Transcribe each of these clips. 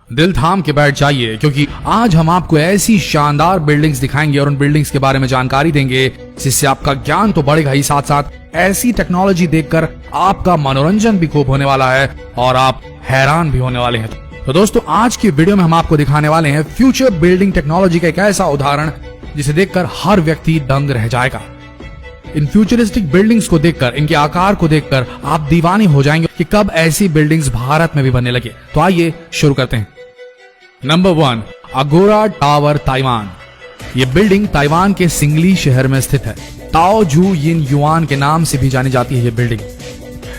दिल थाम के बैठ जाइए, क्योंकि आज हम आपको ऐसी शानदार बिल्डिंग्स दिखाएंगे और उन बिल्डिंग्स के बारे में जानकारी देंगे जिससे आपका ज्ञान तो बढ़ेगा ही, साथ साथ ऐसी टेक्नोलॉजी देखकर आपका मनोरंजन भी खूब होने वाला है और आप हैरान भी होने वाले हैं। तो दोस्तों, आज की वीडियो में हम आपको दिखाने वाले हैं फ्यूचर बिल्डिंग टेक्नोलॉजी का एक ऐसा उदाहरण जिसे देखकर हर व्यक्ति दंग रह जाएगा। इन फ्यूचरिस्टिक बिल्डिंग्स को देखकर, इनके आकार को देखकर आप दीवाने हो जाएंगे कि कब ऐसी बिल्डिंग्स भारत में भी बनने लगे। तो आइए शुरू करते हैं। नंबर 1, अगोरा टावर, ताइवान। ये बिल्डिंग ताइवान के सिंगली शहर में स्थित है। ताओ जू यिन युआन के नाम से भी जानी जाती है ये बिल्डिंग।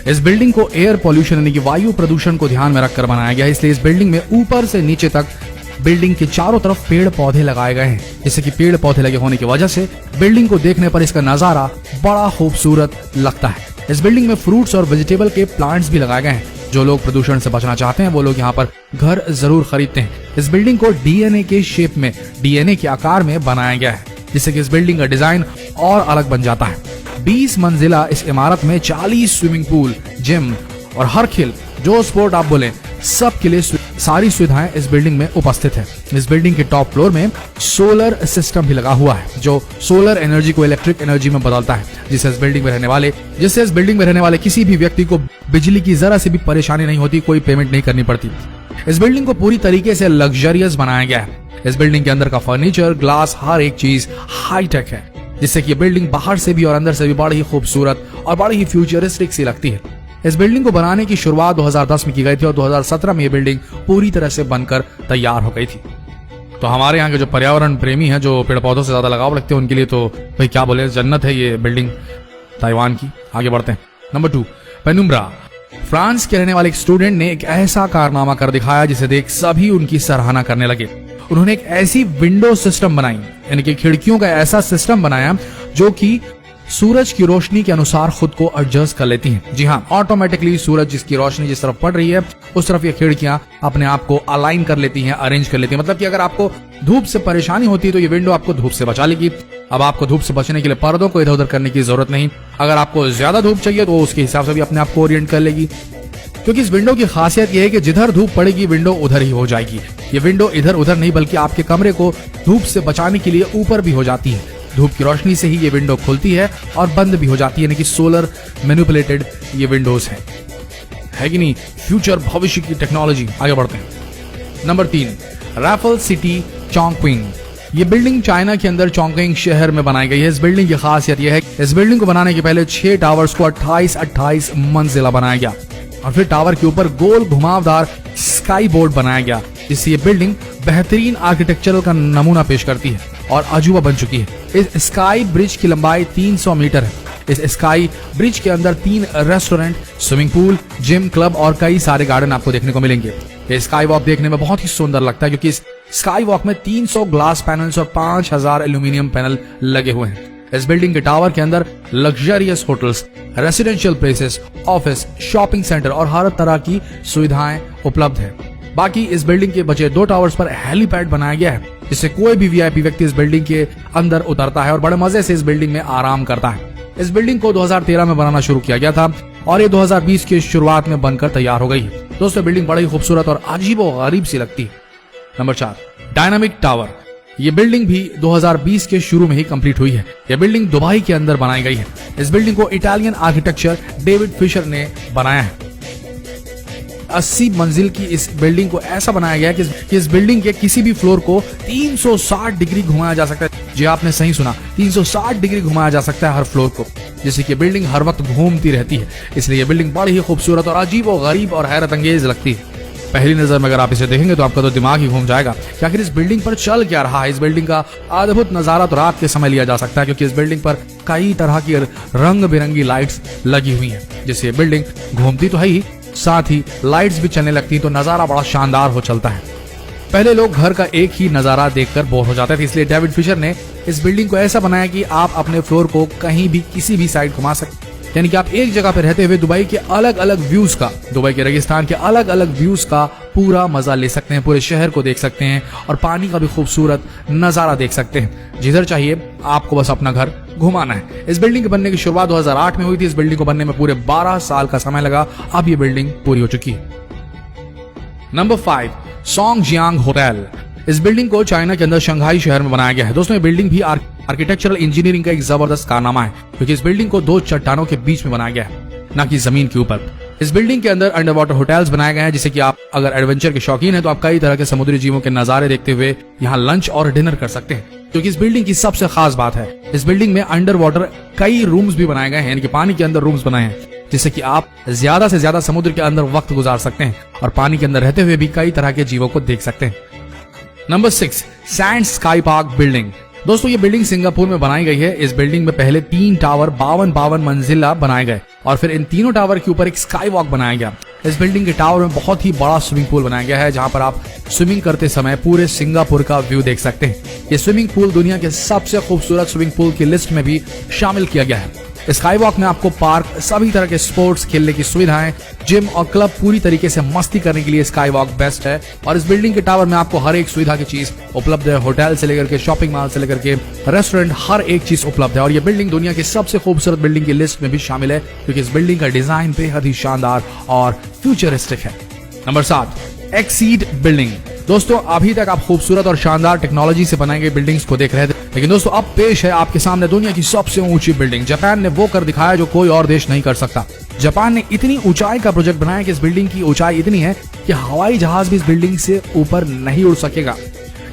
इस बिल्डिंग को एयर पॉल्यूशन यानी कि वायु प्रदूषण को ध्यान में रखकर बनाया गया है, इसलिए इस बिल्डिंग में ऊपर से नीचे तक बिल्डिंग के चारों तरफ पेड़ पौधे लगाए गए हैं, जिससे कि पेड़ पौधे लगे होने की वजह से बिल्डिंग को देखने पर इसका नजारा बड़ा खूबसूरत लगता है। इस बिल्डिंग में फ्रूट्स और वेजिटेबल के प्लांट्स भी लगाए गए हैं। जो लोग प्रदूषण से बचना चाहते हैं वो लोग यहाँ पर घर जरूर खरीदते हैं। इस बिल्डिंग को डीएनए के शेप में, डीएनए के आकार में बनाया गया है, जिससे कि इस बिल्डिंग का डिजाइन और अलग बन जाता है। 20 मंजिला इस इमारत में 40 स्विमिंग पूल, जिम और हर खेल जो स्पोर्ट आप बोले सब के लिए सारी सुविधाएं इस बिल्डिंग में उपस्थित है। इस बिल्डिंग के टॉप फ्लोर में सोलर सिस्टम भी लगा हुआ है, जो सोलर एनर्जी को इलेक्ट्रिक एनर्जी में बदलता है, जिससे इस बिल्डिंग में रहने वाले किसी भी व्यक्ति को बिजली की जरा से भी परेशानी नहीं होती, कोई पेमेंट नहीं करनी पड़ती। इस बिल्डिंग को पूरी तरीके से लग्जरियस बनाया गया है। इस बिल्डिंग के अंदर का फर्नीचर, ग्लास, हर एक चीज हाईटेक है, जिससे कि बिल्डिंग बाहर से भी और अंदर से भी बड़ी ही खूबसूरत और बड़ी ही फ्यूचरिस्टिक सी लगती है। इस बिल्डिंग को बनाने की शुरुआत 2010 में की गई थी और 2017 में ये बिल्डिंग पूरी तरह से बनकर तैयार हो गई थी। तो हमारे यहाँ के जो पर्यावरण प्रेमी हैं, जो पेड़ पौधों से ज्यादा लगाव रखते हैं, उनके लिए तो भाई क्या बोले, जन्नत है ये बिल्डिंग ताइवान की। आगे बढ़ते हैं। Number 2, penumbra. फ्रांस के रहने वाले एक स्टूडेंट ने एक ऐसा कारनामा कर दिखाया जिसे देख सभी उनकी सराहना करने लगे। उन्होंने एक ऐसी विंडो सिस्टम बनाई, यानी कि खिड़कियों का ऐसा सिस्टम बनाया जो कि सूरज की रोशनी के अनुसार खुद को एडजस्ट कर लेती हैं। जी हाँ, ऑटोमेटिकली सूरज जिसकी रोशनी जिस तरफ पड़ रही है उस तरफ ये खिड़कियां अपने आप को अलाइन कर लेती हैं, अरेंज कर लेती हैं। मतलब कि अगर आपको धूप से परेशानी होती है तो ये विंडो आपको धूप से बचा लेगी। अब आपको धूप से बचने के लिए पर्दों को इधर उधर करने की जरूरत नहीं। अगर आपको ज्यादा धूप चाहिए तो उसके हिसाब से भी अपने आप को ओरिएंट कर लेगी, क्योंकि इस विंडो की खासियत यह है कि जिधर धूप पड़ेगी विंडो उधर ही हो जाएगी। ये विंडो इधर उधर नहीं बल्कि आपके कमरे को धूप से बचाने के लिए ऊपर भी हो जाती है। धूप की रोशनी से ही ये विंडो खुलती है और बंद भी हो जाती है, यानी कि सोलर मैनिपुलेटेड ये विंडोज है कि नहीं। फ्यूचर, भविष्य की टेक्नोलॉजी। आगे बढ़ते हैं। Number 3, raffles city, Chongqing. ये बिल्डिंग चाइना के अंदर चोंगक्विंग शहर में बनाई गई है। इस बिल्डिंग की खासियत यह है कि इस बिल्डिंग को बनाने के पहले 6 टावर्स को 28 मंजिला बनाया गया और फिर टावर के ऊपर गोल घुमावदार स्काई बोर्ड बनाया गया, जिससे ये बिल्डिंग बेहतरीन आर्किटेक्चरल का नमूना पेश करती है और अजूबा बन चुकी है। इस स्काई ब्रिज की लंबाई 300 मीटर है। इस स्काई ब्रिज के अंदर 3 restaurant, swimming pool, gym, club और कई सारे गार्डन आपको देखने को मिलेंगे। ये स्काई वॉक देखने में बहुत ही सुंदर लगता है, क्योंकि इस स्काई वॉक में 300 ग्लास पैनल्स और 5000 एल्यूमिनियम पैनल लगे हुए हैं। इस बिल्डिंग के टावर के अंदर luxurious hotels, residential places, office, shopping centre और हर तरह की सुविधाएं उपलब्ध है। बाकी इस बिल्डिंग के बचे 2 टावर्स पर हेलीपैड बनाया गया है, जिससे कोई भी वीआईपी व्यक्ति इस बिल्डिंग के अंदर उतरता है और बड़े मजे से इस बिल्डिंग में आराम करता है। इस बिल्डिंग को 2013 में बनाना शुरू किया गया था और ये 2020 की शुरुआत में बनकर तैयार हो गई है। दोस्तों, बिल्डिंग बड़ी खूबसूरत और अजीबोगरीब सी लगती है। Number 4, dynamic tower. ये बिल्डिंग भी 2020 के शुरू में ही कंप्लीट हुई है। यह बिल्डिंग दुबई के अंदर बनाई गई है। इस बिल्डिंग को इटालियन आर्किटेक्चर डेविड फिशर ने बनाया है। 80 मंजिल की इस बिल्डिंग को ऐसा बनाया गया है कि इस बिल्डिंग के किसी भी फ्लोर को 360 डिग्री घुमाया जा सकता है। जी आपने सही सुना, 360 डिग्री घुमाया जा सकता है हर फ्लोर को, जिससे कि बिल्डिंग हर वक्त घूमती रहती है। इसलिए यह बिल्डिंग बड़ी ही खूबसूरत और अजीबोगरीब और हैरत अंगेज लगती है। पहली नजर में अगर आप इसे देखेंगे तो आपका तो दिमाग ही घूम जाएगा कि आखिर इस बिल्डिंग पर चल क्या रहा है। इस बिल्डिंग का अद्भुत नजारा तो रात के समय लिया जा सकता है, क्योंकि इस बिल्डिंग पर कई तरह की रंग बिरंगी लाइट्स लगी हुई हैं, जिससे बिल्डिंग घूमती तो है ही, साथ ही लाइट्स भी चलने लगती तो नजारा बड़ा शानदार हो चलता है। पहले लोग घर का एक ही नजारा देखकर बोर हो जाते थे, इसलिए डेविड फिशर ने इस बिल्डिंग को ऐसा बनाया कि आप अपने फ्लोर को कहीं भी किसी भी साइड घुमा सकते, यानी कि आप एक जगह पर रहते हुए दुबई के अलग अलग व्यूज का, दुबई के रेगिस्तान के अलग अलग व्यूज का पूरा मजा ले सकते हैं, पूरे शहर को देख सकते हैं और पानी का भी खूबसूरत नजारा देख सकते हैं। जिधर चाहिए आपको बस अपना घर घुमाना है। इस बिल्डिंग के बनने की शुरुआत 2008 में हुई थी। इस बिल्डिंग को बनने में पूरे 12 साल का समय लगा। अब ये बिल्डिंग पूरी हो चुकी है। Number 5, Songjiang hotel. इस बिल्डिंग को चाइना के अंदर शंघाई शहर में बनाया गया है। दोस्तों ये बिल्डिंग भी आर्किटेक्चरल इंजीनियरिंग का एक जबरदस्त कारनामा है, क्योंकि इस बिल्डिंग को 2 चट्टानों के बीच में बनाया गया है, ना कि जमीन के ऊपर। इस बिल्डिंग के अंदर अंडर वाटर होटल्स बनाए गए हैं, जिससे कि आप अगर एडवेंचर के शौकीन हैं तो आप कई तरह के समुद्री जीवों के नजारे देखते हुए यहाँ लंच और डिनर कर सकते हैं। क्योंकि इस बिल्डिंग की सबसे खास बात है, इस बिल्डिंग में अंडर वाटर कई रूम्स भी बनाए गए हैं, यानी कि पानी के अंदर रूम्स बनाए हैं, जिससे कि आप ज्यादा से ज्यादा समुद्र के अंदर वक्त गुजार सकते हैं और पानी के अंदर रहते हुए भी कई तरह के जीवों को देख सकते हैं। Number 6, sand sky park building. दोस्तों ये बिल्डिंग सिंगापुर में बनाई गई है। इस बिल्डिंग में पहले 3 टावर 52 मंजिला बनाए गए और फिर इन तीनों टावर के ऊपर एक स्काई वॉक बनाया गया। इस बिल्डिंग के टावर में बहुत ही बड़ा स्विमिंग पूल बनाया गया है, जहां पर आप स्विमिंग करते समय पूरे सिंगापुर का व्यू देख सकते हैं। ये स्विमिंग पूल दुनिया के सबसे खूबसूरत स्विमिंग पूल की लिस्ट में भी शामिल किया गया है। स्काई वॉक में आपको पार्क, सभी तरह के स्पोर्ट्स खेलने की सुविधाएं, जिम और क्लब, पूरी तरीके से मस्ती करने के लिए स्काई वॉक बेस्ट है। और इस बिल्डिंग के टावर में आपको हर एक सुविधा की चीज उपलब्ध है। होटल से लेकर के शॉपिंग मॉल से लेकर के रेस्टोरेंट, हर एक चीज उपलब्ध है। और ये बिल्डिंग दुनिया की सबसे खूबसूरत बिल्डिंग की लिस्ट में भी शामिल है, क्योंकि इस बिल्डिंग का डिजाइन बेहद ही शानदार और फ्यूचरिस्टिक है। Number 7, exceed building. दोस्तों अभी तक आप खूबसूरत और शानदार टेक्नोलॉजी से बनाई गई बिल्डिंग्स को देख रहे थे, लेकिन दोस्तों अब पेश है आपके सामने दुनिया की सबसे ऊंची बिल्डिंग। जापान ने वो कर दिखाया जो कोई और देश नहीं कर सकता। जापान ने इतनी ऊंचाई का प्रोजेक्ट बनाया कि इस बिल्डिंग की ऊंचाई इतनी है कि हवाई जहाज भी इस बिल्डिंग से ऊपर नहीं उड़ सकेगा।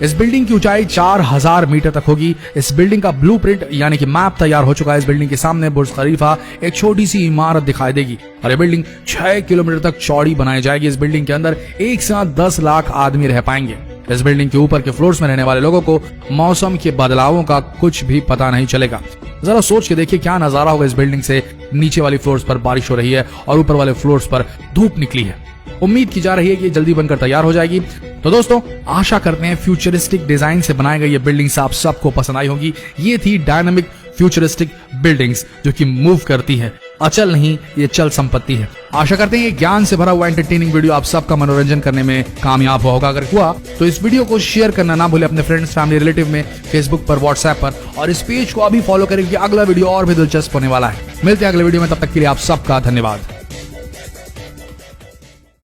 इस बिल्डिंग की ऊंचाई 4000 मीटर तक होगी। इस बिल्डिंग का ब्लूप्रिंट यानी कि मैप तैयार हो चुका है। इस बिल्डिंग के सामने बुर्ज खलीफा, एक छोटी सी इमारत दिखाई देगी और ये बिल्डिंग 6 किलोमीटर तक चौड़ी बनाई जाएगी। इस बिल्डिंग के अंदर एक साथ 10 लाख आदमी रह पाएंगे। इस बिल्डिंग के ऊपर के फ्लोर्स में रहने वाले लोगों को मौसम के बदलावों का कुछ भी पता नहीं चलेगा। जरा सोच के देखिए क्या नजारा होगा। इस बिल्डिंग से नीचे वाली फ्लोर्स पर बारिश हो रही है और ऊपर वाले फ्लोर्स पर धूप निकली है। उम्मीद की जा रही है कि जल्दी बनकर तैयार हो जाएगी। तो दोस्तों आशा करते हैं फ्यूचरिस्टिक डिजाइन से बनाई गई ये बिल्डिंग्स आप सबको पसंद आई होगी। ये थी डायनामिक फ्यूचरिस्टिक बिल्डिंग्स जो कि मूव करती है, अचल नहीं, ये चल संपत्ति है। आशा करते हैं ये ज्ञान से भरा हुआ एंटरटेनिंग वीडियो आप सबका मनोरंजन करने में कामयाब हुआ होगा। अगर हुआ तो इस वीडियो को शेयर करना ना भूले अपने फ्रेंड्स, फैमिली, रिलेटिव में, फेसबुक पर, व्हाट्सएप पर, और इस पेज को अभी फॉलो करें कि अगला वीडियो और भी दिलचस्प होने वाला है। मिलते हैं अगले वीडियो में, तब तक के लिए आप सबका धन्यवाद।